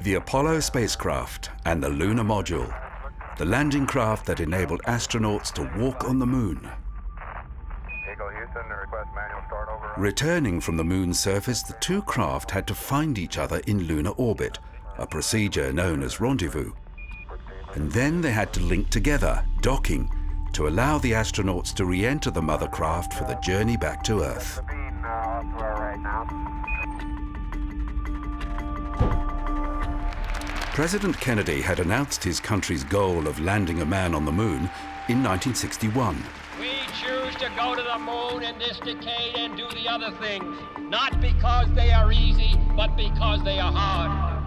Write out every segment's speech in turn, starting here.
The Apollo spacecraft and the lunar module, the landing craft that enabled astronauts to walk on the moon. Returning from the moon's surface, the two craft had to find each other in lunar orbit, a procedure known as rendezvous. And then they had to link together, docking, to allow the astronauts to re-enter the mother craft for the journey back to Earth. President Kennedy had announced his country's goal of landing a man on the moon in 1961. We choose to go to the moon in this decade and do the other things, not because they are easy, but because they are hard.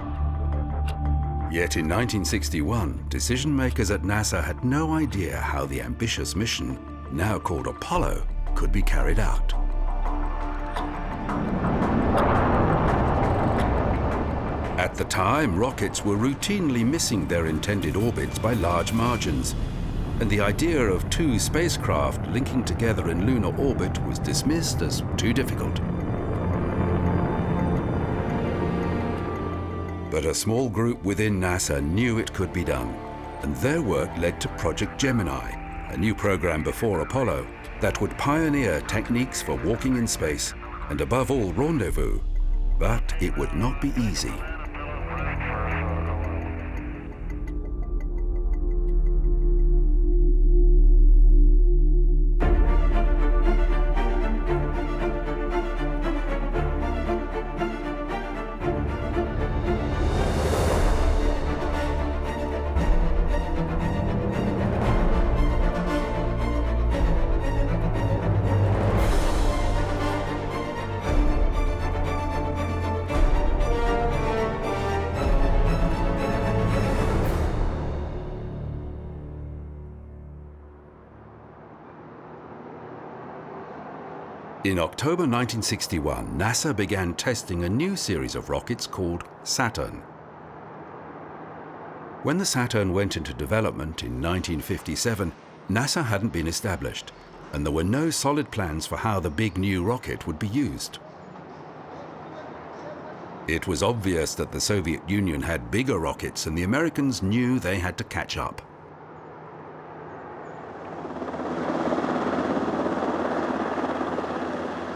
Yet in 1961, decision makers at NASA had no idea how the ambitious mission, now called Apollo, could be carried out. At the time, rockets were routinely missing their intended orbits by large margins, and the idea of two spacecraft linking together in lunar orbit was dismissed as too difficult. But a small group within NASA knew it could be done, and their work led to Project Gemini, a new program before Apollo that would pioneer techniques for walking in space and above all rendezvous. But it would not be easy. In October 1961, NASA began testing a new series of rockets called Saturn. When the Saturn went into development in 1957, NASA hadn't been established, and there were no solid plans for how the big new rocket would be used. It was obvious that the Soviet Union had bigger rockets, and the Americans knew they had to catch up.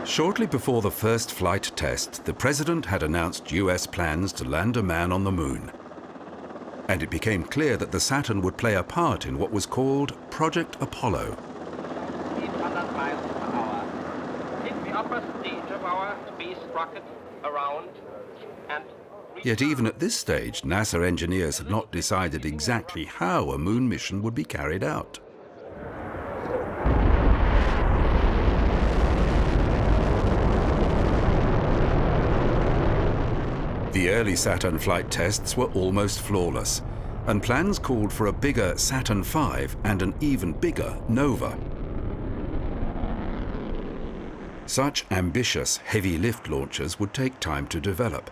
Shortly before the first flight test, the president had announced US plans to land a man on the moon. And it became clear that the Saturn would play a part in what was called Project Apollo. 800 miles per hour. Take the upper stage of our space rocket around and... Yet even at this stage, NASA engineers had not decided exactly how a moon mission would be carried out. The early Saturn flight tests were almost flawless, and plans called for a bigger Saturn V and an even bigger Nova. Such ambitious heavy lift launchers would take time to develop,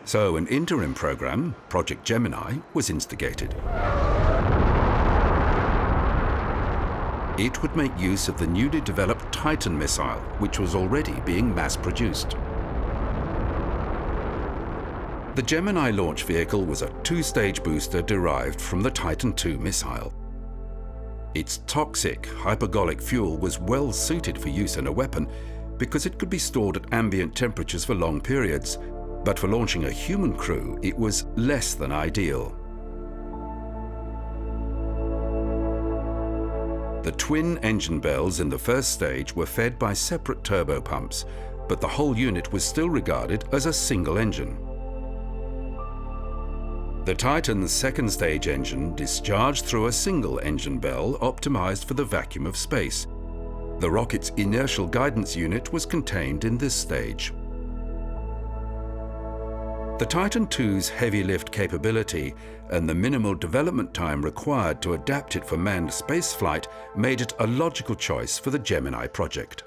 so an interim program, Project Gemini, was instigated. It would make use of the newly developed Titan missile, which was already being mass-produced. The Gemini launch vehicle was a two-stage booster derived from the Titan II missile. Its toxic, hypergolic fuel was well suited for use in a weapon because it could be stored at ambient temperatures for long periods, but for launching a human crew, it was less than ideal. The twin engine bells in the first stage were fed by separate turbopumps, but the whole unit was still regarded as a single engine. The Titan's second stage engine discharged through a single engine bell optimized for the vacuum of space. The rocket's inertial guidance unit was contained in this stage. The Titan II's heavy lift capability and the minimal development time required to adapt it for manned spaceflight made it a logical choice for the Gemini project.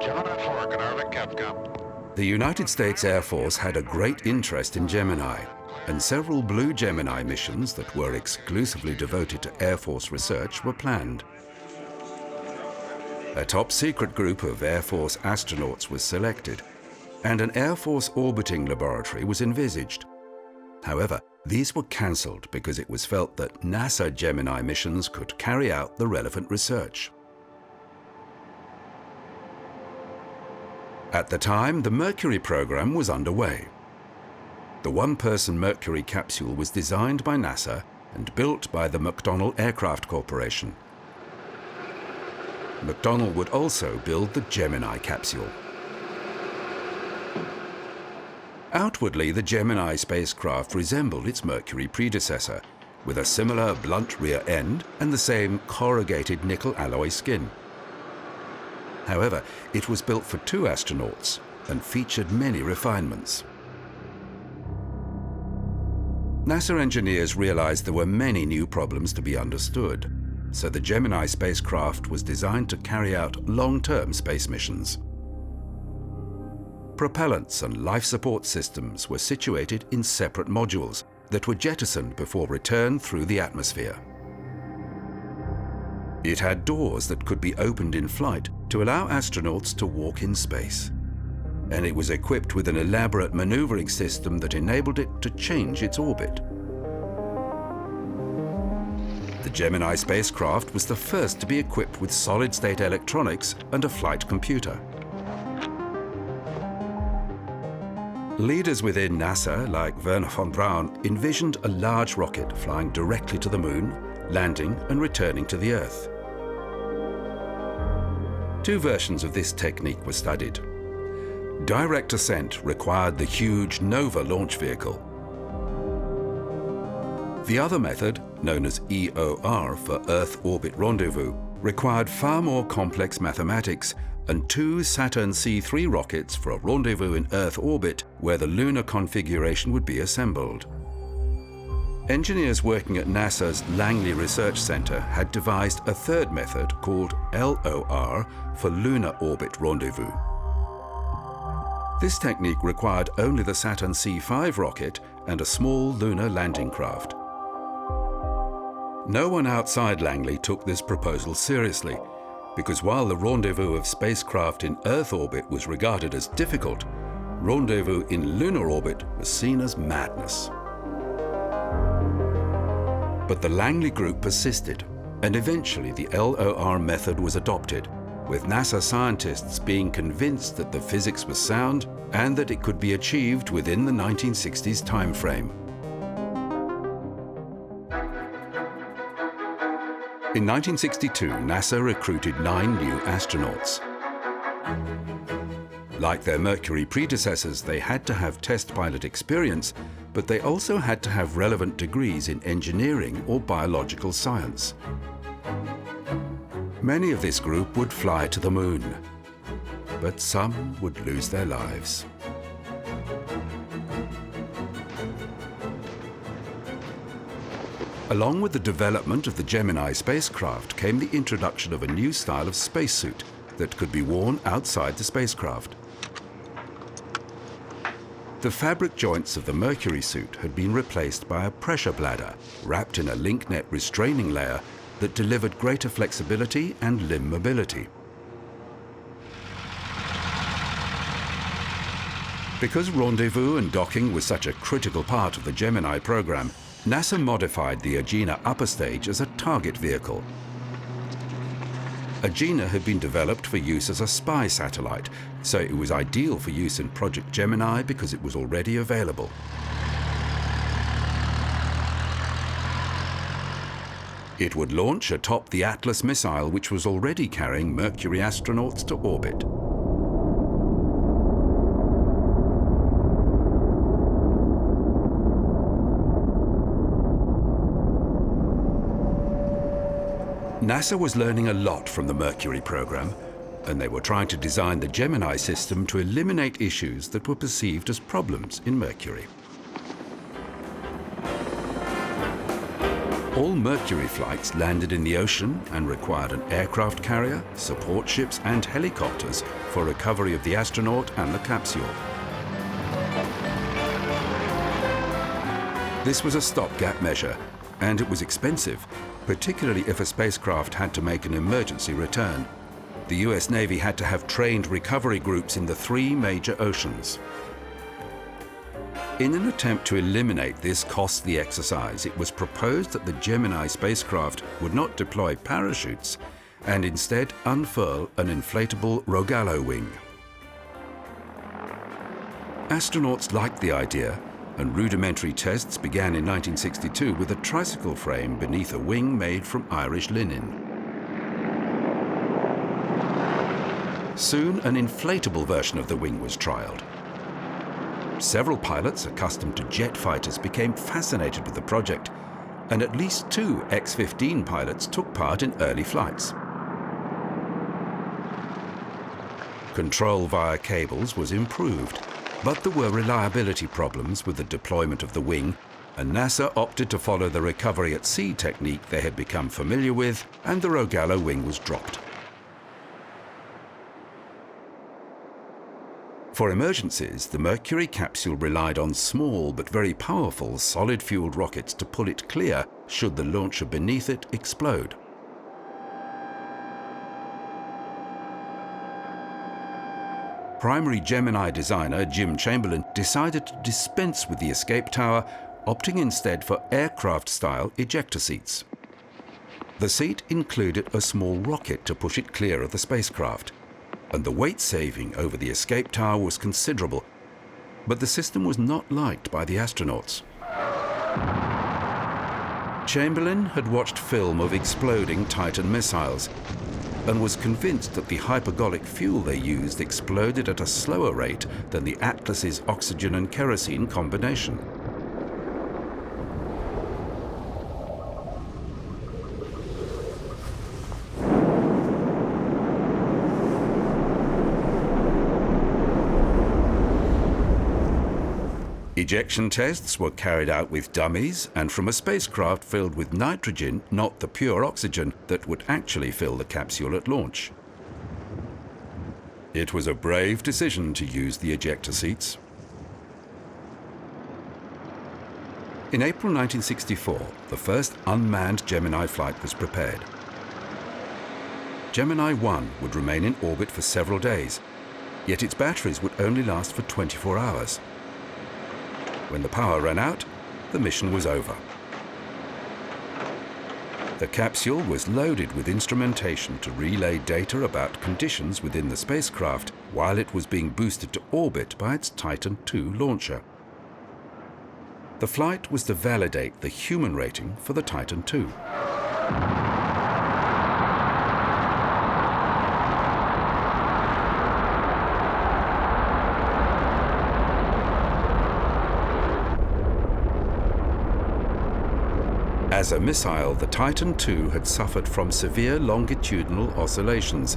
Gemini 4, Glenarvan, Capcom. The United States Air Force had a great interest in Gemini, and several Blue Gemini missions that were exclusively devoted to Air Force research were planned. A top-secret group of Air Force astronauts was selected, and an Air Force orbiting laboratory was envisaged. However, these were cancelled because it was felt that NASA Gemini missions could carry out the relevant research. At the time, the Mercury program was underway. The one-person Mercury capsule was designed by NASA and built by the McDonnell Aircraft Corporation. McDonnell would also build the Gemini capsule. Outwardly, the Gemini spacecraft resembled its Mercury predecessor, with a similar blunt rear end and the same corrugated nickel alloy skin. However, it was built for 2 astronauts and featured many refinements. NASA engineers realized there were many new problems to be understood, so the Gemini spacecraft was designed to carry out long-term space missions. Propellants and life support systems were situated in separate modules that were jettisoned before return through the atmosphere. It had doors that could be opened in flight to allow astronauts to walk in space. And it was equipped with an elaborate maneuvering system that enabled it to change its orbit. The Gemini spacecraft was the first to be equipped with solid-state electronics and a flight computer. Leaders within NASA, like Wernher von Braun, envisioned a large rocket flying directly to the Moon, landing and returning to the Earth. 2 versions of this technique were studied. Direct ascent required the huge Nova launch vehicle. The other method, known as EOR for Earth Orbit Rendezvous, required far more complex mathematics and 2 Saturn C3 rockets for a rendezvous in Earth orbit where the lunar configuration would be assembled. Engineers working at NASA's Langley Research Center had devised a 3rd method called LOR for Lunar Orbit Rendezvous. This technique required only the Saturn C5 rocket and a small lunar landing craft. No one outside Langley took this proposal seriously, because while the rendezvous of spacecraft in Earth orbit was regarded as difficult, rendezvous in lunar orbit was seen as madness. But the Langley group persisted, and eventually the LOR method was adopted, with NASA scientists being convinced that the physics was sound and that it could be achieved within the 1960s timeframe. In 1962, NASA recruited 9 new astronauts. Like their Mercury predecessors, they had to have test pilot experience, but they also had to have relevant degrees in engineering or biological science. Many of this group would fly to the Moon, but some would lose their lives. Along with the development of the Gemini spacecraft came the introduction of a new style of spacesuit that could be worn outside the spacecraft. The fabric joints of the Mercury suit had been replaced by a pressure bladder wrapped in a link net restraining layer that delivered greater flexibility and limb mobility. Because rendezvous and docking was such a critical part of the Gemini program, NASA modified the Agena upper stage as a target vehicle. Agena had been developed for use as a spy satellite, so it was ideal for use in Project Gemini because it was already available. It would launch atop the Atlas missile, which was already carrying Mercury astronauts to orbit. NASA was learning a lot from the Mercury program, and they were trying to design the Gemini system to eliminate issues that were perceived as problems in Mercury. All Mercury flights landed in the ocean and required an aircraft carrier, support ships, and helicopters for recovery of the astronaut and the capsule. This was a stopgap measure, and it was expensive, particularly if a spacecraft had to make an emergency return. The US Navy had to have trained recovery groups in the 3 major oceans. In an attempt to eliminate this costly exercise, it was proposed that the Gemini spacecraft would not deploy parachutes and instead unfurl an inflatable Rogallo wing. Astronauts liked the idea, and rudimentary tests began in 1962 with a tricycle frame beneath a wing made from Irish linen. Soon, an inflatable version of the wing was trialled. Several pilots accustomed to jet fighters became fascinated with the project, and at least 2 X-15 pilots took part in early flights. Control via cables was improved, but there were reliability problems with the deployment of the wing, and NASA opted to follow the recovery at sea technique they had become familiar with, and the Rogallo wing was dropped. For emergencies, the Mercury capsule relied on small but very powerful solid-fueled rockets to pull it clear should the launcher beneath it explode. Primary Gemini designer Jim Chamberlain decided to dispense with the escape tower, opting instead for aircraft-style ejector seats. The seat included a small rocket to push it clear of the spacecraft, and the weight saving over the escape tower was considerable, but the system was not liked by the astronauts. Chamberlain had watched film of exploding Titan missiles and was convinced that the hypergolic fuel they used exploded at a slower rate than the Atlas's oxygen and kerosene combination. Ejection tests were carried out with dummies and from a spacecraft filled with nitrogen, not the pure oxygen that would actually fill the capsule at launch. It was a brave decision to use the ejector seats. In April 1964, the first unmanned Gemini flight was prepared. Gemini 1 would remain in orbit for several days, yet its batteries would only last for 24 hours. When the power ran out, the mission was over. The capsule was loaded with instrumentation to relay data about conditions within the spacecraft while it was being boosted to orbit by its Titan II launcher. The flight was to validate the human rating for the Titan II. As a missile, the Titan II had suffered from severe longitudinal oscillations,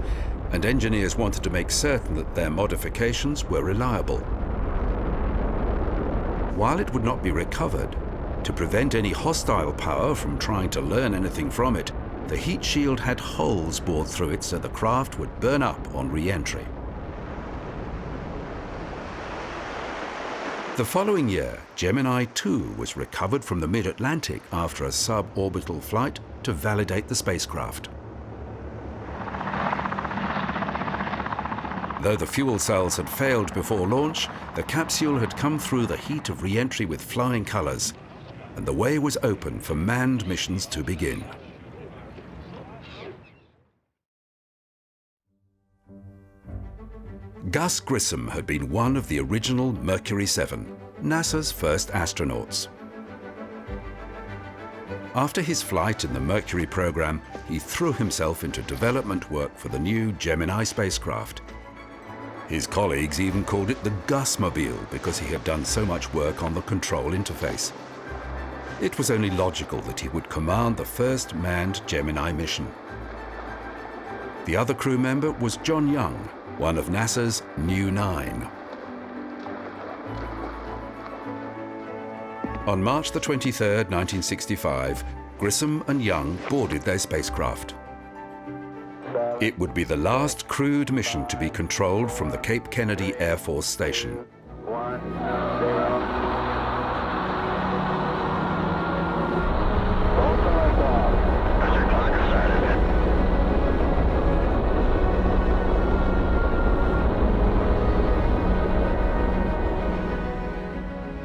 and engineers wanted to make certain that their modifications were reliable. While it would not be recovered, to prevent any hostile power from trying to learn anything from it, the heat shield had holes bored through it so the craft would burn up on re-entry. The following year, Gemini 2 was recovered from the mid-Atlantic after a suborbital flight to validate the spacecraft. Though the fuel cells had failed before launch, the capsule had come through the heat of re-entry with flying colors, and the way was open for manned missions to begin. Gus Grissom had been one of the original Mercury 7, NASA's first astronauts. After his flight in the Mercury program, he threw himself into development work for the new Gemini spacecraft. His colleagues even called it the Gusmobile because he had done so much work on the control interface. It was only logical that he would command the first manned Gemini mission. The other crew member was John Young, one of NASA's New 9. On March the 23rd, 1965, Grissom and Young boarded their spacecraft. It would be the last crewed mission to be controlled from the Cape Kennedy Air Force Station.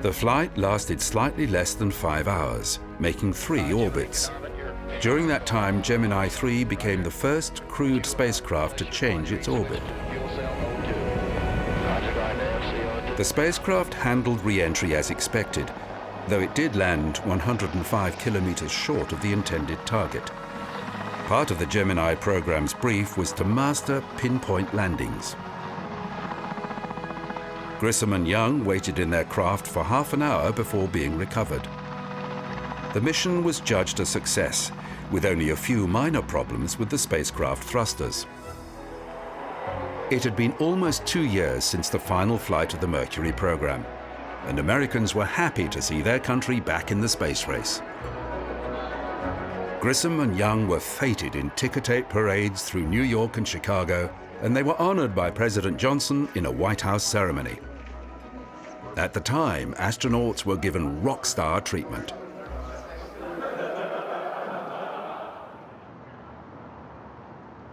The flight lasted slightly less than 5 hours, making 3 orbits. During that time, Gemini 3 became the first crewed spacecraft to change its orbit. The spacecraft handled re-entry as expected, though it did land 105 kilometers short of the intended target. Part of the Gemini program's brief was to master pinpoint landings. Grissom and Young waited in their craft for half an hour before being recovered. The mission was judged a success, with only a few minor problems with the spacecraft thrusters. It had been almost 2 years since the final flight of the Mercury program, and Americans were happy to see their country back in the space race. Grissom and Young were feted in ticker-tape parades through New York and Chicago, and they were honored by President Johnson in a White House ceremony. At the time, astronauts were given rock star treatment.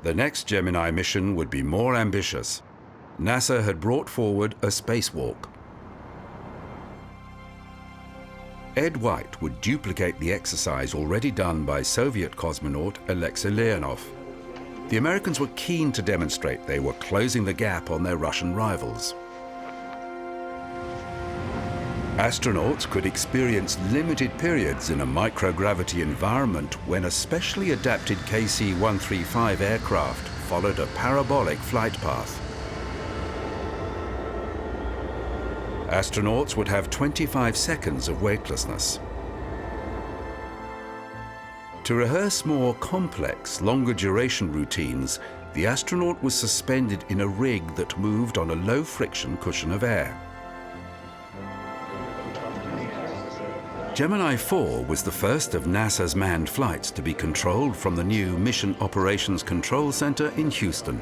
The next Gemini mission would be more ambitious. NASA had brought forward a spacewalk. Ed White would duplicate the exercise already done by Soviet cosmonaut Alexei Leonov. The Americans were keen to demonstrate they were closing the gap on their Russian rivals. Astronauts could experience limited periods in a microgravity environment when a specially adapted KC-135 aircraft followed a parabolic flight path. Astronauts would have 25 seconds of weightlessness. To rehearse more complex, longer duration routines, the astronaut was suspended in a rig that moved on a low-friction cushion of air. Gemini 4 was the first of NASA's manned flights to be controlled from the new Mission Operations Control Center in Houston.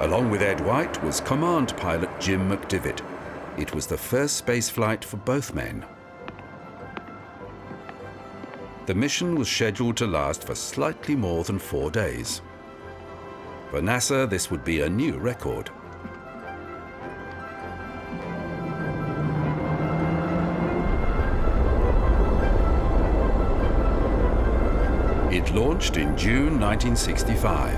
Along with Ed White was command pilot Jim McDivitt. It was the first space flight for both men. The mission was scheduled to last for slightly more than 4 days. For NASA, this would be a new record. It launched in June 1965.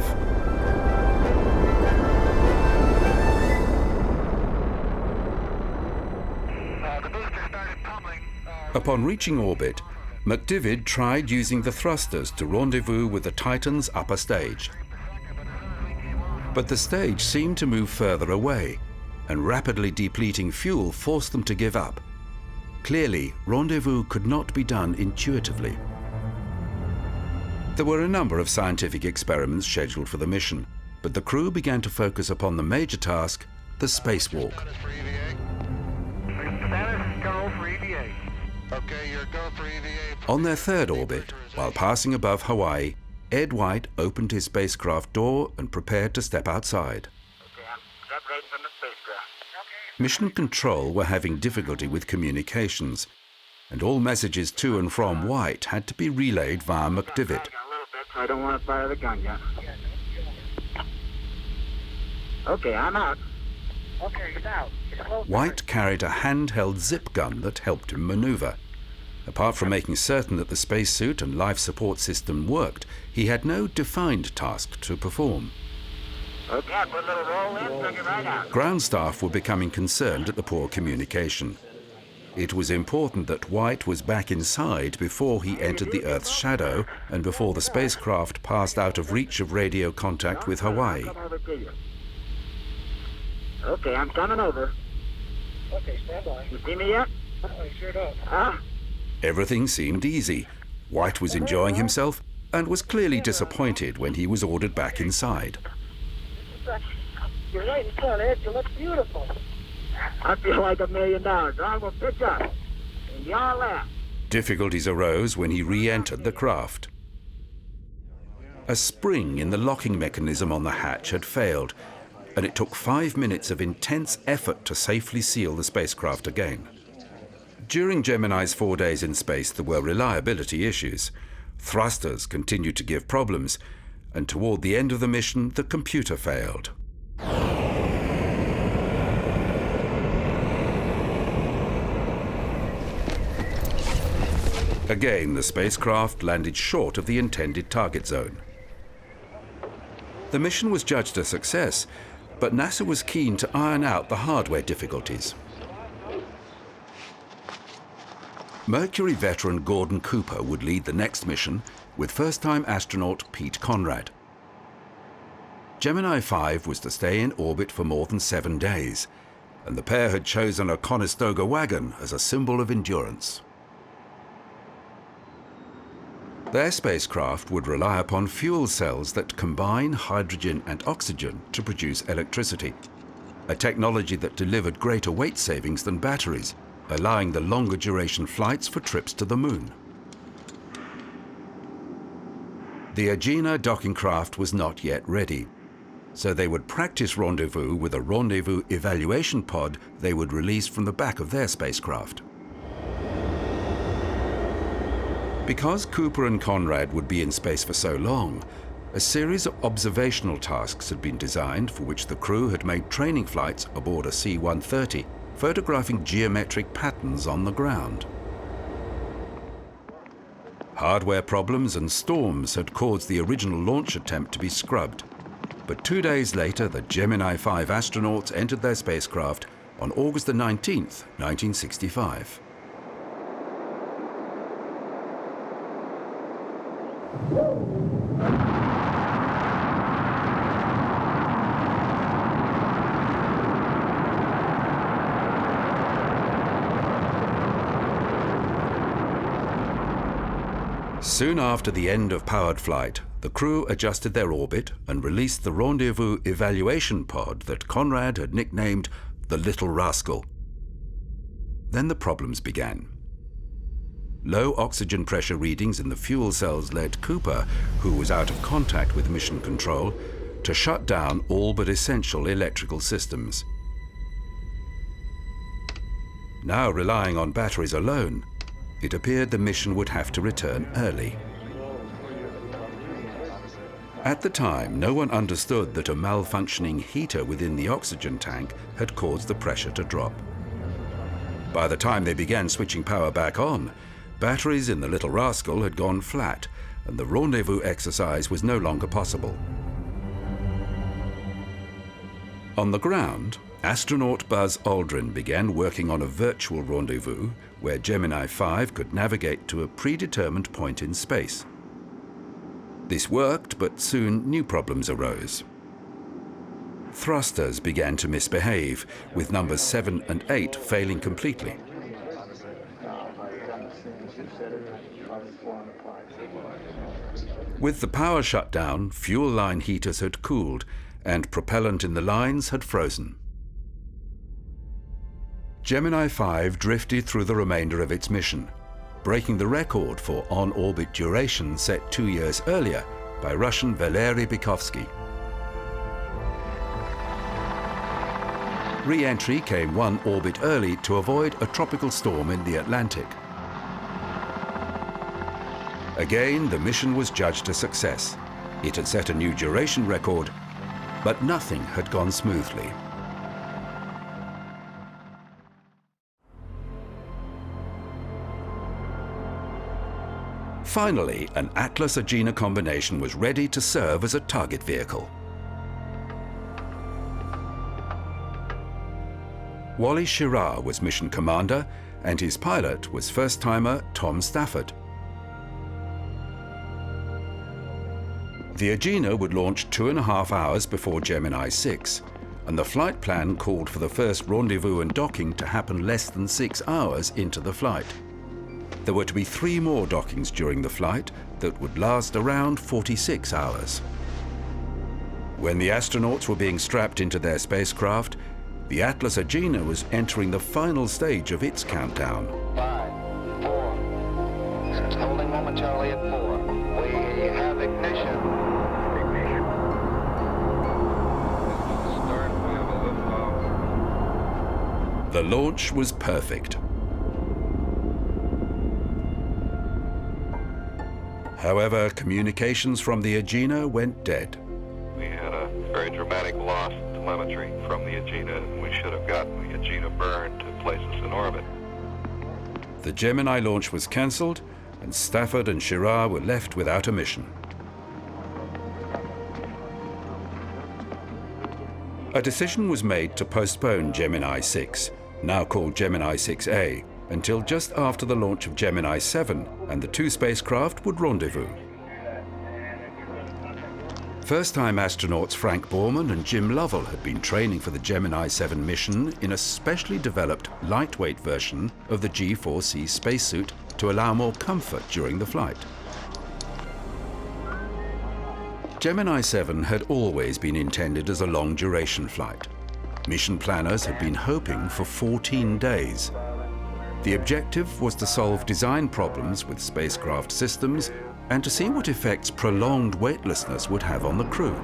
Upon reaching orbit, McDivitt tried using the thrusters to rendezvous with the Titan's upper stage. But the stage seemed to move further away, and rapidly depleting fuel forced them to give up. Clearly, rendezvous could not be done intuitively. There were a number of scientific experiments scheduled for the mission, but the crew began to focus upon the major task, the spacewalk. On their third orbit, while passing above Hawaii, Ed White opened his spacecraft door and prepared to step outside. Mission Control were having difficulty with communications, and all messages to and from White had to be relayed via McDivitt. I don't want to fire the gun yet. Okay, I'm out. Okay, he's out. White carried a handheld zip gun that helped him maneuver. Apart from making certain that the spacesuit and life support system worked, he had no defined task to perform. Okay, put a little roll in, take it right out. Ground staff were becoming concerned at the poor communication. It was important that White was back inside before he entered the Earth's shadow and before the spacecraft passed out of reach of radio contact with Hawaii. Okay, I'm coming over. Okay, stand by. You see me yet? I sure don't. Huh? Everything seemed easy. White was enjoying himself and was clearly disappointed when he was ordered back inside. You're right in front, Ed. You look beautiful. I feel like $1 million. I'm going to pitch up. And y'all laugh. Difficulties arose when he re-entered the craft. A spring in the locking mechanism on the hatch had failed, and it took 5 minutes of intense effort to safely seal the spacecraft again. During Gemini's 4 days in space, there were reliability issues. Thrusters continued to give problems, and toward the end of the mission, the computer failed. Again, the spacecraft landed short of the intended target zone. The mission was judged a success, but NASA was keen to iron out the hardware difficulties. Mercury veteran Gordon Cooper would lead the next mission with first-time astronaut Pete Conrad. Gemini 5 was to stay in orbit for more than 7 days, and the pair had chosen a Conestoga wagon as a symbol of endurance. Their spacecraft would rely upon fuel cells that combine hydrogen and oxygen to produce electricity, a technology that delivered greater weight savings than batteries, allowing the longer duration flights for trips to the moon. The Agena docking craft was not yet ready, so they would practice rendezvous with a rendezvous evaluation pod they would release from the back of their spacecraft. Because Cooper and Conrad would be in space for so long, a series of observational tasks had been designed for which the crew had made training flights aboard a C-130, photographing geometric patterns on the ground. Hardware problems and storms had caused the original launch attempt to be scrubbed, but 2 days later the Gemini 5 astronauts entered their spacecraft on August 19, 1965. Soon after the end of powered flight, the crew adjusted their orbit and released the rendezvous evaluation pod that Conrad had nicknamed the Little Rascal. Then the problems began. Low oxygen pressure readings in the fuel cells led Cooper, who was out of contact with mission control, to shut down all but essential electrical systems. Now relying on batteries alone, it appeared the mission would have to return early. At the time, no one understood that a malfunctioning heater within the oxygen tank had caused the pressure to drop. By the time they began switching power back on, batteries in the Little Rascal had gone flat, and the rendezvous exercise was no longer possible. On the ground, astronaut Buzz Aldrin began working on a virtual rendezvous where Gemini 5 could navigate to a predetermined point in space. This worked, but soon new problems arose. Thrusters began to misbehave, with numbers 7 and 8 failing completely. With the power shut down, fuel line heaters had cooled, and propellant in the lines had frozen. Gemini 5 drifted through the remainder of its mission, breaking the record for on-orbit duration set 2 years earlier by Russian Valery Bykovsky. Re-entry came 1 orbit early to avoid a tropical storm in the Atlantic. Again, the mission was judged a success. It had set a new duration record, but nothing had gone smoothly. Finally, an Atlas-Agena combination was ready to serve as a target vehicle. Wally Schirra was mission commander, and his pilot was first-timer Tom Stafford. The Agena would launch 2.5 hours before Gemini 6, and the flight plan called for the first rendezvous and docking to happen less than 6 hours into the flight. There were to be 3 more dockings during the flight that would last around 46 hours. When the astronauts were being strapped into their spacecraft, the Atlas-Agena was entering the final stage of its countdown. 5, 4, it's holding momentarily at 4. We have ignition. Ignition. Start, we have a liftoff. The launch was perfect. However, communications from the Agena went dead. We had a very dramatic loss of telemetry from the Agena, and we should have gotten the Agena burned to place us in orbit. The Gemini launch was cancelled, and Stafford and Girard were left without a mission. A decision was made to postpone Gemini 6, now called Gemini 6A, until just after the launch of Gemini 7, and the two spacecraft would rendezvous. First-time astronauts Frank Borman and Jim Lovell had been training for the Gemini 7 mission in a specially developed lightweight version of the G4C spacesuit to allow more comfort during the flight. Gemini 7 had always been intended as a long-duration flight. Mission planners had been hoping for 14 days. The objective was to solve design problems with spacecraft systems and to see what effects prolonged weightlessness would have on the crew.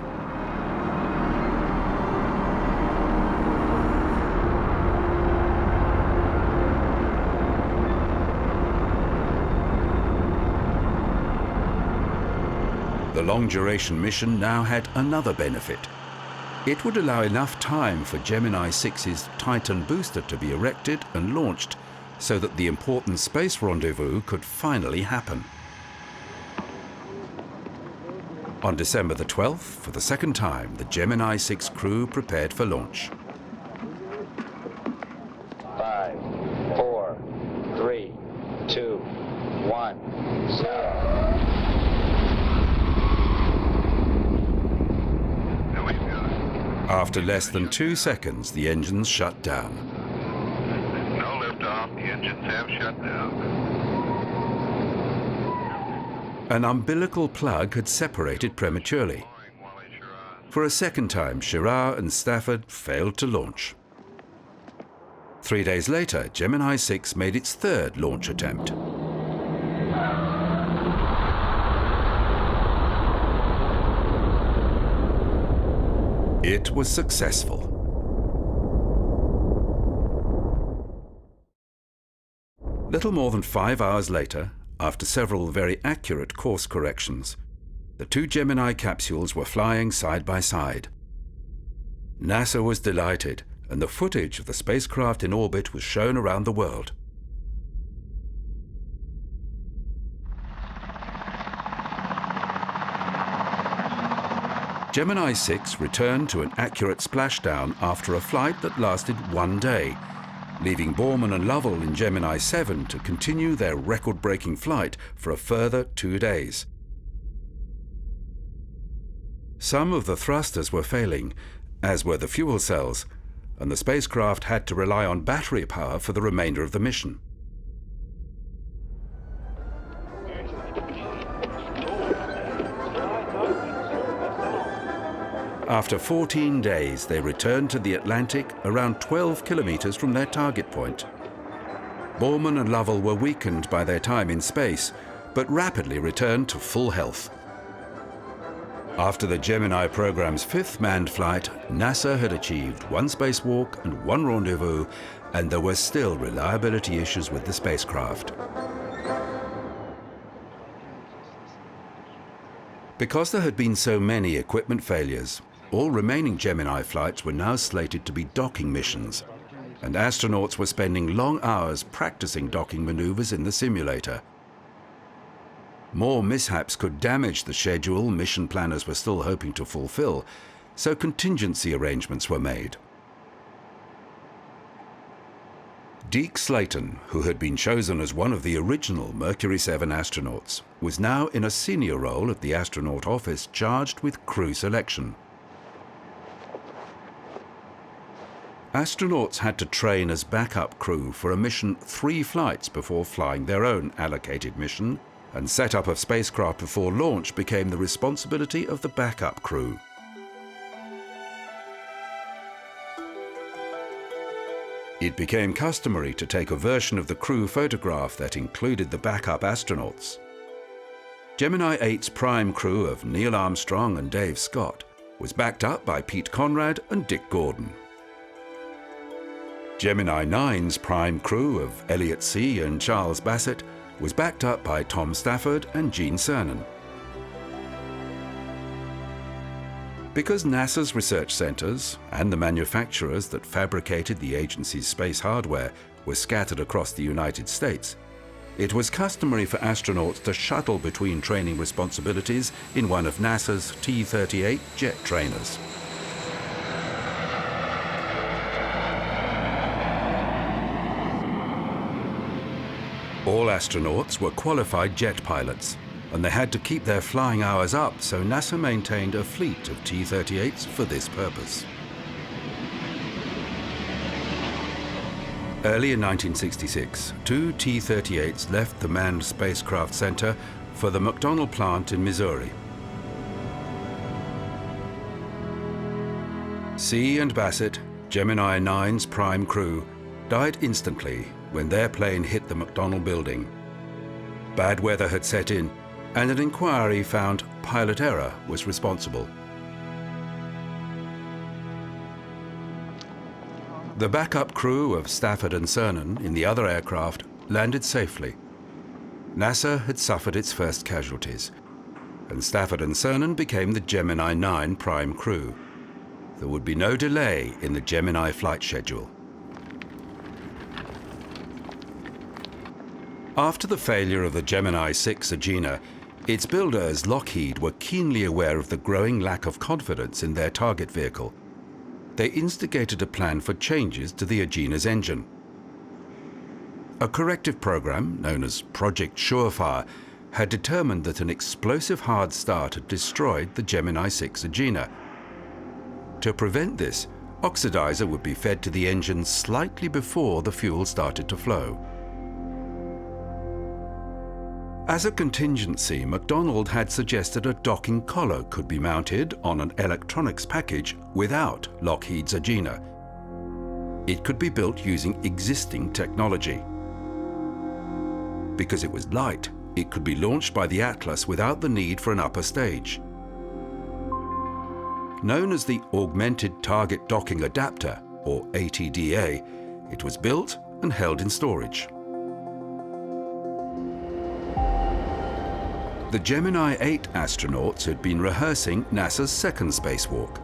The long-duration mission now had another benefit. It would allow enough time for Gemini 6's Titan booster to be erected and launched so that the important space rendezvous could finally happen. On December the 12th, for the second time, the Gemini 6 crew prepared for launch. 5, 4, 3, 2, 1, 0. After less than 2 seconds, the engines shut down. No liftoff. The engines have shut down. An umbilical plug had separated prematurely. For a second time, Girard and Stafford failed to launch. 3 days later, Gemini 6 made its third launch attempt. It was successful. Little more than 5 hours later, after several very accurate course corrections, the two Gemini capsules were flying side by side. NASA was delighted, and the footage of the spacecraft in orbit was shown around the world. Gemini 6 returned to an accurate splashdown after a flight that lasted 1 day, leaving Borman and Lovell in Gemini 7 to continue their record-breaking flight for a further 2 days. Some of the thrusters were failing, as were the fuel cells, and the spacecraft had to rely on battery power for the remainder of the mission. After 14 days, they returned to the Atlantic around 12 kilometers from their target point. Borman and Lovell were weakened by their time in space, but rapidly returned to full health. After the Gemini program's 5th manned flight, NASA had achieved 1 spacewalk and 1 rendezvous, and there were still reliability issues with the spacecraft. Because there had been so many equipment failures, all remaining Gemini flights were now slated to be docking missions, and astronauts were spending long hours practicing docking maneuvers in the simulator. More mishaps could damage the schedule mission planners were still hoping to fulfill, so contingency arrangements were made. Deke Slayton, who had been chosen as one of the original Mercury 7 astronauts, was now in a senior role at the astronaut office charged with crew selection. Astronauts had to train as backup crew for a mission 3 flights before flying their own allocated mission, and setup of spacecraft before launch became the responsibility of the backup crew. It became customary to take a version of the crew photograph that included the backup astronauts. Gemini 8's prime crew of Neil Armstrong and Dave Scott was backed up by Pete Conrad and Dick Gordon. Gemini 9's prime crew of Elliot See and Charles Bassett was backed up by Tom Stafford and Gene Cernan. Because NASA's research centers and the manufacturers that fabricated the agency's space hardware were scattered across the United States, it was customary for astronauts to shuttle between training responsibilities in one of NASA's T-38 jet trainers. All astronauts were qualified jet pilots, and they had to keep their flying hours up, so NASA maintained a fleet of T-38s for this purpose. Early in 1966, two T-38s left the Manned Spacecraft Center for the McDonnell plant in Missouri. C and Bassett, Gemini 9's prime crew, died instantly when their plane hit the McDonnell building. Bad weather had set in, and an inquiry found pilot error was responsible. The backup crew of Stafford and Cernan in the other aircraft landed safely. NASA had suffered its first casualties, and Stafford and Cernan became the Gemini 9 prime crew. There would be no delay in the Gemini flight schedule. After the failure of the Gemini 6 Agena, its builders, Lockheed, were keenly aware of the growing lack of confidence in their target vehicle. They instigated a plan for changes to the Agena's engine. A corrective program, known as Project Surefire, had determined that an explosive hard start had destroyed the Gemini 6 Agena. To prevent this, oxidizer would be fed to the engine slightly before the fuel started to flow. As a contingency, McDonnell had suggested a docking collar could be mounted on an electronics package without Lockheed's Agena. It could be built using existing technology. Because it was light, it could be launched by the Atlas without the need for an upper stage. Known as the Augmented Target Docking Adapter, or ATDA, it was built and held in storage. The Gemini 8 astronauts had been rehearsing NASA's second spacewalk.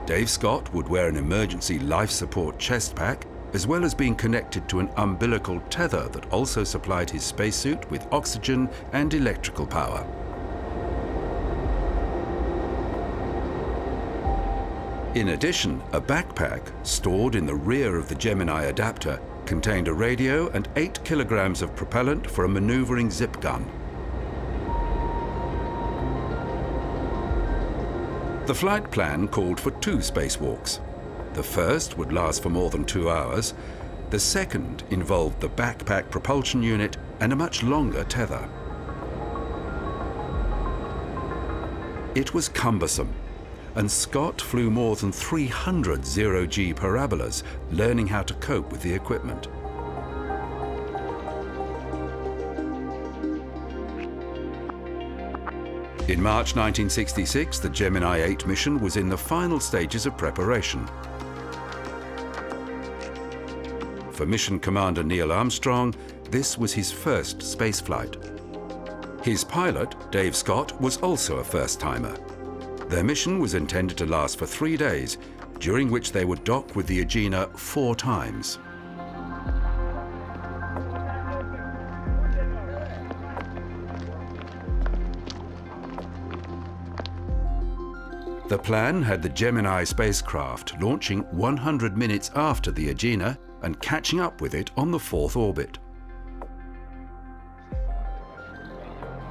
Dave Scott would wear an emergency life support chest pack, as well as being connected to an umbilical tether that also supplied his spacesuit with oxygen and electrical power. In addition, a backpack stored in the rear of the Gemini adapter contained a radio and 8 kilograms of propellant for a maneuvering zip gun. The flight plan called for 2 spacewalks. The first would last for more than 2 hours. The second involved the backpack propulsion unit and a much longer tether. It was cumbersome, and Scott flew more than 300 zero-G parabolas, learning how to cope with the equipment. In March 1966, the Gemini 8 mission was in the final stages of preparation. For mission commander Neil Armstrong, this was his first spaceflight. His pilot, Dave Scott, was also a first-timer. Their mission was intended to last for 3 days, during which they would dock with the Agena 4 times. The plan had the Gemini spacecraft launching 100 minutes after the Agena and catching up with it on the 4th orbit.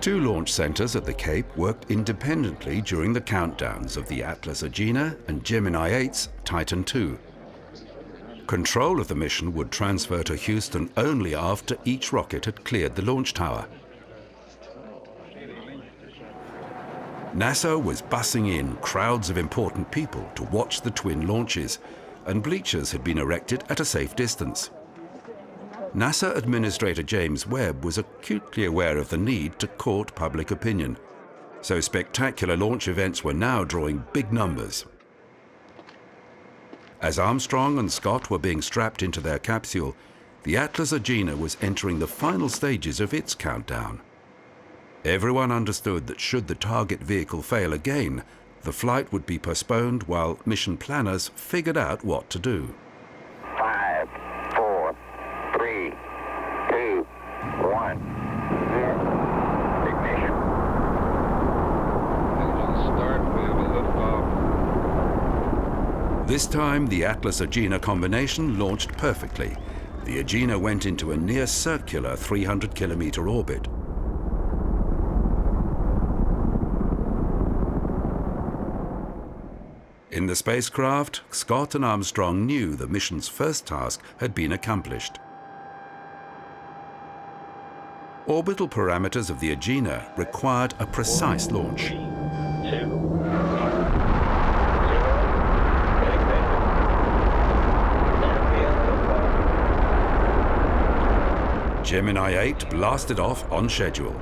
2 launch centers at the Cape worked independently during the countdowns of the Atlas Agena and Gemini 8's Titan II. Control of the mission would transfer to Houston only after each rocket had cleared the launch tower. NASA was bussing in crowds of important people to watch the twin launches, and bleachers had been erected at a safe distance. NASA Administrator James Webb was acutely aware of the need to court public opinion, so spectacular launch events were now drawing big numbers. As Armstrong and Scott were being strapped into their capsule, the Atlas Agena was entering the final stages of its countdown. Everyone understood that should the target vehicle fail again, the flight would be postponed while mission planners figured out what to do. 5, 4, 3, 2, 1. Ignition. Engine start, we have a liftoff. This time, the Atlas Agena combination launched perfectly. The Agena went into a near-circular 300-kilometer orbit. In the spacecraft, Scott and Armstrong knew the mission's first task had been accomplished. Orbital parameters of the Agena required a precise launch. 2, 1, 0. Gemini 8 blasted off on schedule.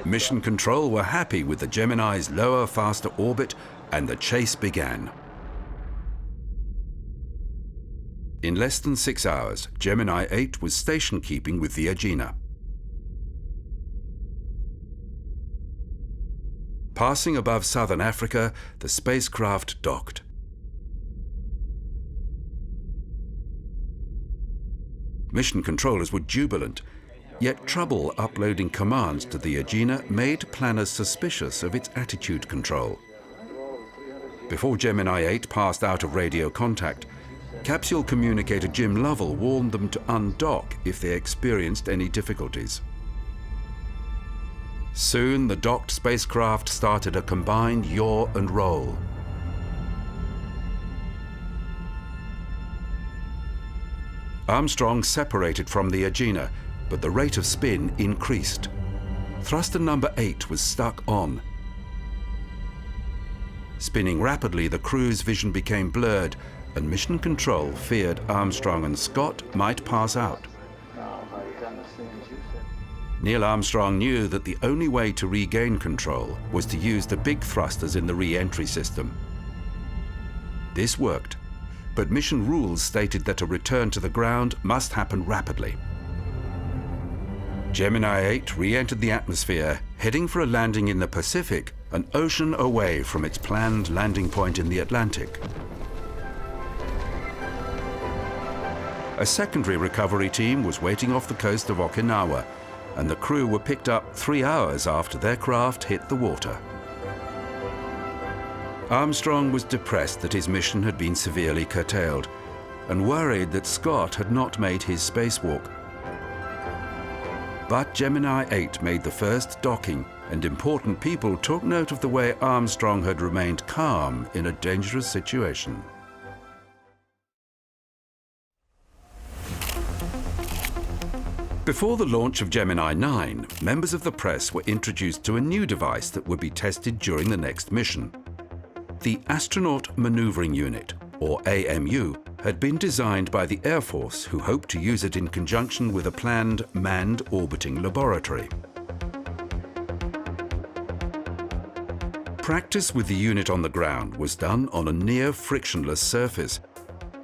Mission Control were happy with the Gemini's lower, faster orbit, and the chase began. In less than 6 hours, Gemini 8 was station-keeping with the Agena. Passing above southern Africa, the spacecraft docked. Mission controllers were jubilant, yet trouble uploading commands to the Agena made planners suspicious of its attitude control. Before Gemini 8 passed out of radio contact, capsule communicator Jim Lovell warned them to undock if they experienced any difficulties. Soon, the docked spacecraft started a combined yaw and roll. Armstrong separated from the Agena, but the rate of spin increased. Thruster number 8 was stuck on. Spinning rapidly, the crew's vision became blurred, and Mission Control feared Armstrong and Scott might pass out. Neil Armstrong knew that the only way to regain control was to use the big thrusters in the re-entry system. This worked, but mission rules stated that a return to the ground must happen rapidly. Gemini 8 re-entered the atmosphere, heading for a landing in the Pacific, an ocean away from its planned landing point in the Atlantic. A secondary recovery team was waiting off the coast of Okinawa, and the crew were picked up 3 hours after their craft hit the water. Armstrong was depressed that his mission had been severely curtailed, and worried that Scott had not made his spacewalk. But Gemini 8 made the first docking, and important people took note of the way Armstrong had remained calm in a dangerous situation. Before the launch of Gemini 9, members of the press were introduced to a new device that would be tested during the next mission. The Astronaut Maneuvering Unit, or AMU, had been designed by the Air Force, who hoped to use it in conjunction with a planned manned orbiting laboratory. Practice with the unit on the ground was done on a near-frictionless surface,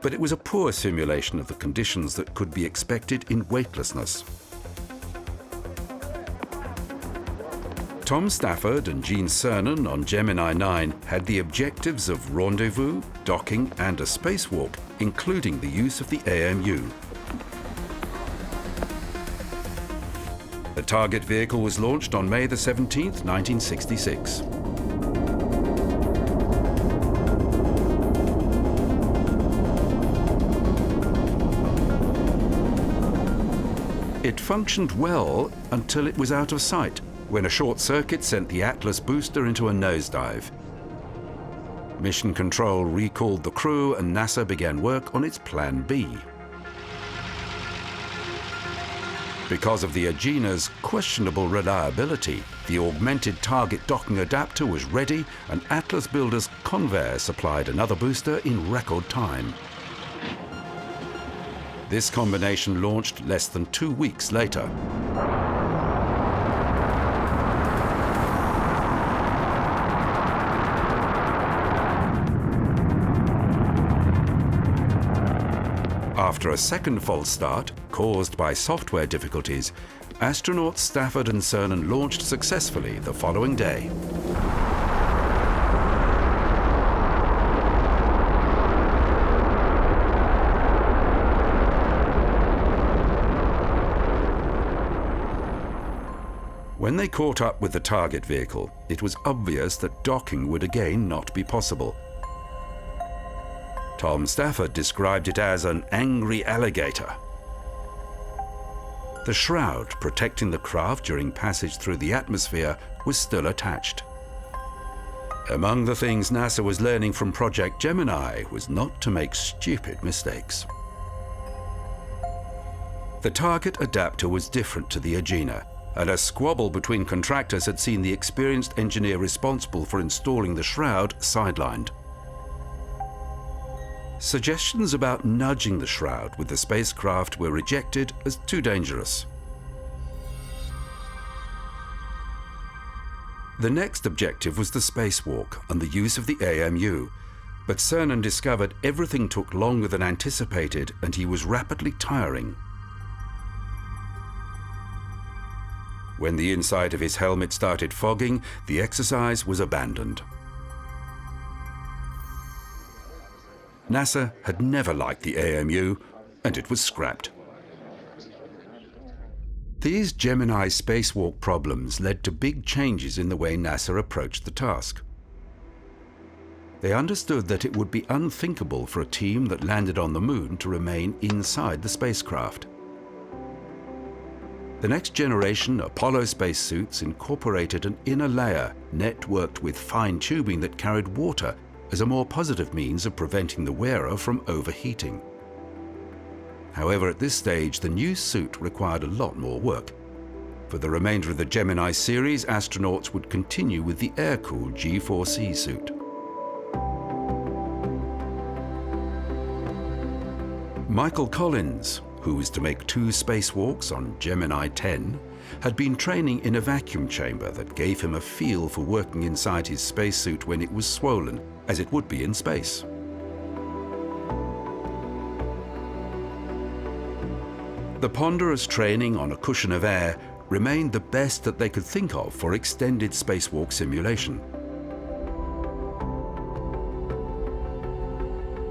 but it was a poor simulation of the conditions that could be expected in weightlessness. Tom Stafford and Gene Cernan on Gemini 9 had the objectives of rendezvous, docking, and a spacewalk, including the use of the AMU. The target vehicle was launched on May 17, 1966. It functioned well until it was out of sight, when a short circuit sent the Atlas booster into a nosedive. Mission Control recalled the crew and NASA began work on its Plan B. Because of the Agena's questionable reliability, the augmented target docking adapter was ready, and Atlas builders Convair supplied another booster in record time. This combination launched less than 2 weeks later. After a second false start, caused by software difficulties, astronauts Stafford and Cernan launched successfully the following day. When they caught up with the target vehicle, it was obvious that docking would again not be possible. Tom Stafford described it as an angry alligator. The shroud protecting the craft during passage through the atmosphere was still attached. Among the things NASA was learning from Project Gemini was not to make stupid mistakes. The target adapter was different to the Agena, and a squabble between contractors had seen the experienced engineer responsible for installing the shroud sidelined. Suggestions about nudging the shroud with the spacecraft were rejected as too dangerous. The next objective was the spacewalk and the use of the AMU, but Cernan discovered everything took longer than anticipated and he was rapidly tiring. When the inside of his helmet started fogging, the exercise was abandoned. NASA had never liked the AMU, and it was scrapped. These Gemini spacewalk problems led to big changes in the way NASA approached the task. They understood that it would be unthinkable for a team that landed on the moon to remain inside the spacecraft. The next generation Apollo spacesuits incorporated an inner layer networked with fine tubing that carried water as a more positive means of preventing the wearer from overheating. However, at this stage, the new suit required a lot more work. For the remainder of the Gemini series, astronauts would continue with the air-cooled G4C suit. Michael Collins, who was to make 2 spacewalks on Gemini 10, had been training in a vacuum chamber that gave him a feel for working inside his spacesuit when it was swollen, as it would be in space. The ponderous training on a cushion of air remained the best that they could think of for extended spacewalk simulation.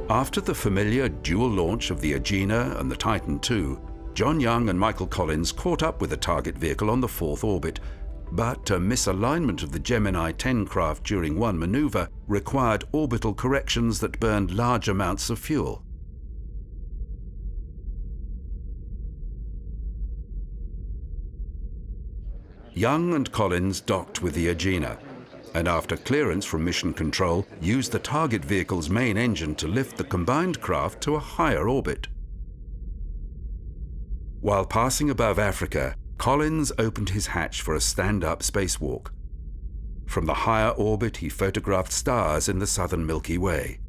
After the familiar dual launch of the Agena and the Titan II, John Young and Michael Collins caught up with the target vehicle on the 4th orbit, but a misalignment of the Gemini 10 craft during one maneuver required orbital corrections that burned large amounts of fuel. Young and Collins docked with the Agena, and after clearance from Mission Control, used the target vehicle's main engine to lift the combined craft to a higher orbit. While passing above Africa, Collins opened his hatch for a stand-up spacewalk. From the higher orbit, he photographed stars in the southern Milky Way.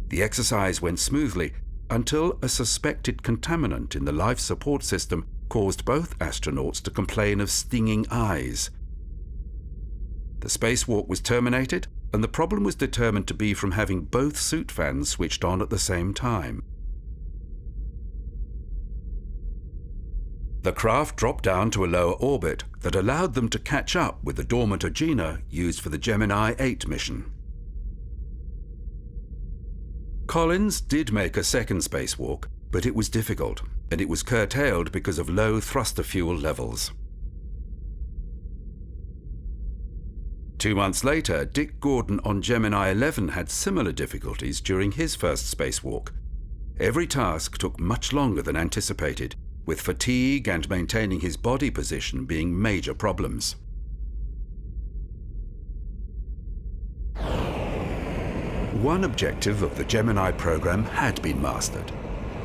The exercise went smoothly until a suspected contaminant in the life support system caused both astronauts to complain of stinging eyes. The spacewalk was terminated, and the problem was determined to be from having both suit fans switched on at the same time. The craft dropped down to a lower orbit that allowed them to catch up with the dormant Agena used for the Gemini 8 mission. Collins did make a second spacewalk, but it was difficult, and it was curtailed because of low thruster fuel levels. 2 months later, Dick Gordon on Gemini 11 had similar difficulties during his first spacewalk. Every task took much longer than anticipated, with fatigue and maintaining his body position being major problems. One objective of the Gemini program had been mastered.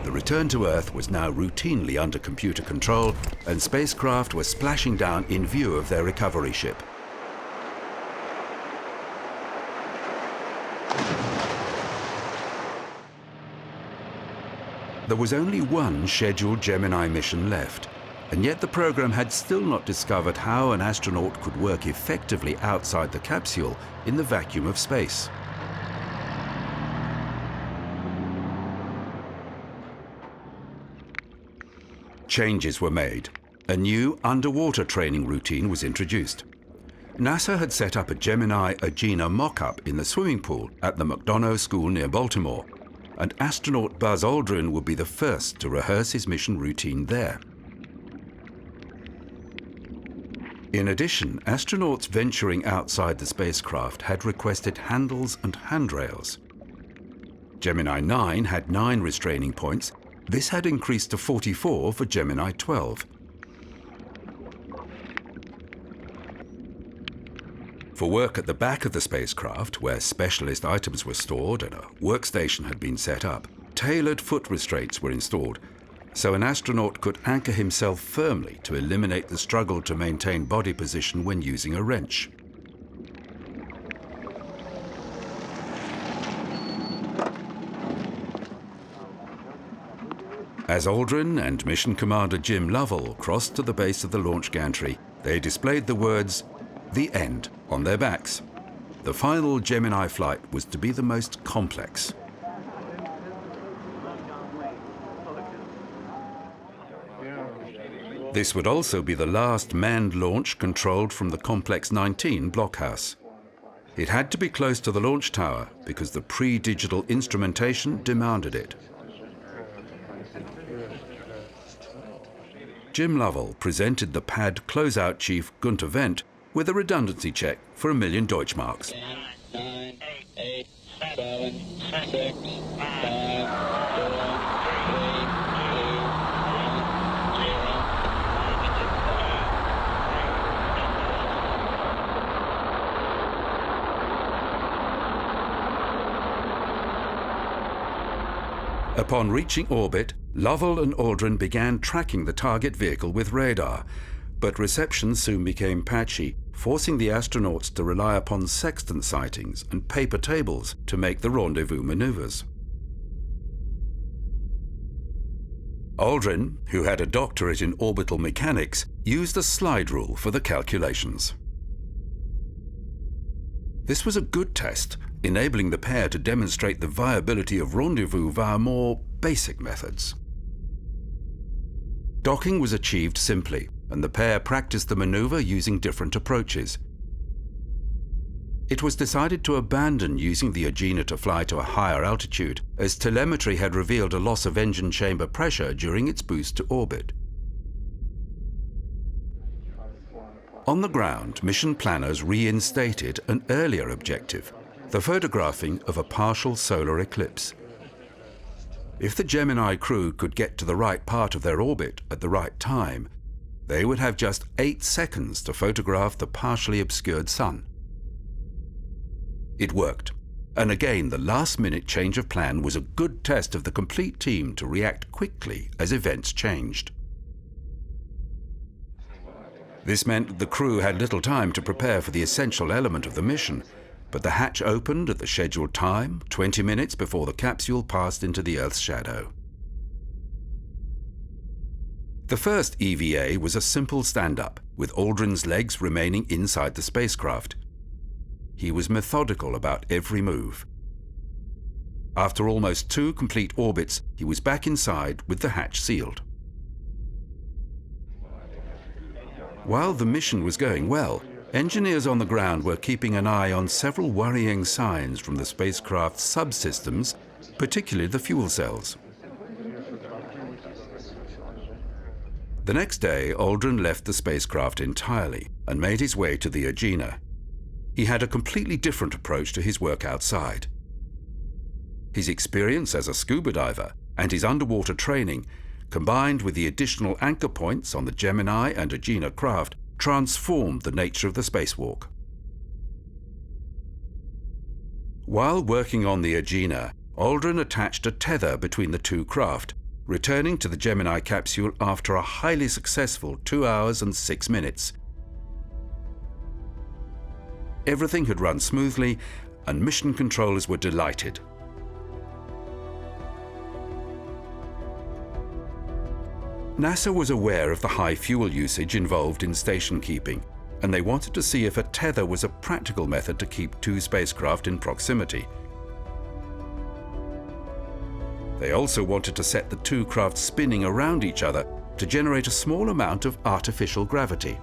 The return to Earth was now routinely under computer control, and spacecraft were splashing down in view of their recovery ship. There was only one scheduled Gemini mission left, and yet the program had still not discovered how an astronaut could work effectively outside the capsule in the vacuum of space. Changes were made. A new underwater training routine was introduced. NASA had set up a Gemini Agena mock-up in the swimming pool at the McDonough School near Baltimore, and astronaut Buzz Aldrin would be the first to rehearse his mission routine there. In addition, astronauts venturing outside the spacecraft had requested handles and handrails. Gemini 9 had 9 restraining points. This had increased to 44 for Gemini 12. For work at the back of the spacecraft, where specialist items were stored and a workstation had been set up, tailored foot restraints were installed, so an astronaut could anchor himself firmly to eliminate the struggle to maintain body position when using a wrench. As Aldrin and Mission Commander Jim Lovell crossed to the base of the launch gantry, they displayed the words, "The End," on their backs. The final Gemini flight was to be the most complex. This would also be the last manned launch controlled from the Complex 19 blockhouse. It had to be close to the launch tower because the pre-digital instrumentation demanded it. Jim Lovell presented the pad closeout chief Gunter Wendt with a redundancy check for $1 million Deutschmarks. 9, 8, 7, 6, 5, 4, 3, 2, 1, 0. Upon reaching orbit, Lovell and Aldrin began tracking the target vehicle with radar, but reception soon became patchy, forcing the astronauts to rely upon sextant sightings and paper tables to make the rendezvous maneuvers. Aldrin, who had a doctorate in orbital mechanics, used a slide rule for the calculations. This was a good test, enabling the pair to demonstrate the viability of rendezvous via more basic methods. Docking was achieved simply, and the pair practiced the maneuver using different approaches. It was decided to abandon using the Agena to fly to a higher altitude, as telemetry had revealed a loss of engine chamber pressure during its boost to orbit. On the ground, mission planners reinstated an earlier objective, the photographing of a partial solar eclipse. If the Gemini crew could get to the right part of their orbit at the right time, they would have just 8 seconds to photograph the partially obscured sun. It worked, and again the last-minute change of plan was a good test of the complete team to react quickly as events changed. This meant the crew had little time to prepare for the essential element of the mission, but the hatch opened at the scheduled time, 20 minutes before the capsule passed into the Earth's shadow. The first EVA was a simple stand-up, with Aldrin's legs remaining inside the spacecraft. He was methodical about every move. After almost 2 complete orbits, he was back inside with the hatch sealed. While the mission was going well, engineers on the ground were keeping an eye on several worrying signs from the spacecraft's subsystems, particularly the fuel cells. The next day, Aldrin left the spacecraft entirely and made his way to the Agena. He had a completely different approach to his work outside. His experience as a scuba diver and his underwater training, combined with the additional anchor points on the Gemini and Agena craft, transformed the nature of the spacewalk. While working on the Agena, Aldrin attached a tether between the 2 craft, returning to the Gemini capsule after a highly successful 2 hours and 6 minutes. Everything had run smoothly, and mission controllers were delighted. NASA was aware of the high fuel usage involved in station keeping, and they wanted to see if a tether was a practical method to keep 2 spacecraft in proximity. They also wanted to set the 2 craft spinning around each other to generate a small amount of artificial gravity.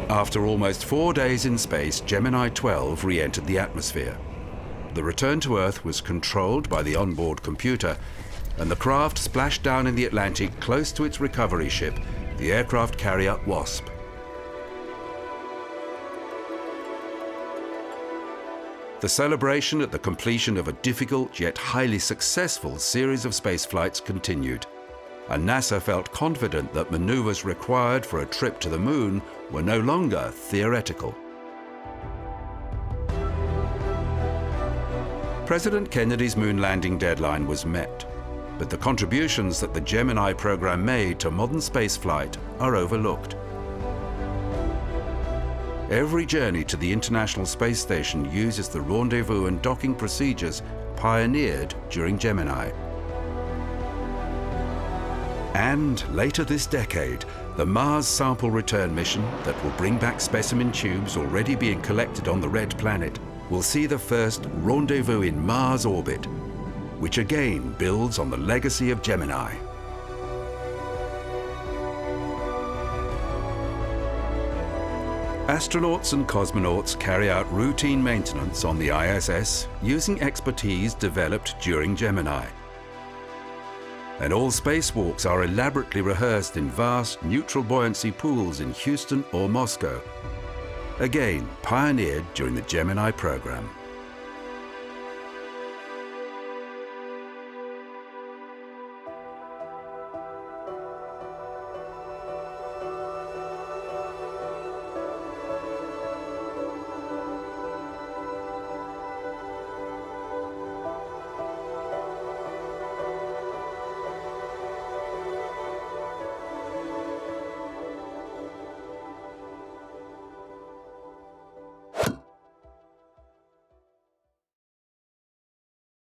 After almost 4 days in space, Gemini 12 re-entered the atmosphere. The return to Earth was controlled by the onboard computer, and the craft splashed down in the Atlantic close to its recovery ship, the aircraft carrier Wasp. The celebration at the completion of a difficult yet highly successful series of space flights continued, and NASA felt confident that maneuvers required for a trip to the Moon were no longer theoretical. President Kennedy's moon landing deadline was met, but the contributions that the Gemini program made to modern spaceflight are overlooked. Every journey to the International Space Station uses the rendezvous and docking procedures pioneered during Gemini. And later this decade, the Mars sample return mission that will bring back specimen tubes already being collected on the Red Planet will see the first rendezvous in Mars orbit, which again builds on the legacy of Gemini. Astronauts and cosmonauts carry out routine maintenance on the ISS using expertise developed during Gemini. And all spacewalks are elaborately rehearsed in vast neutral buoyancy pools in Houston or Moscow, again pioneered during the Gemini program.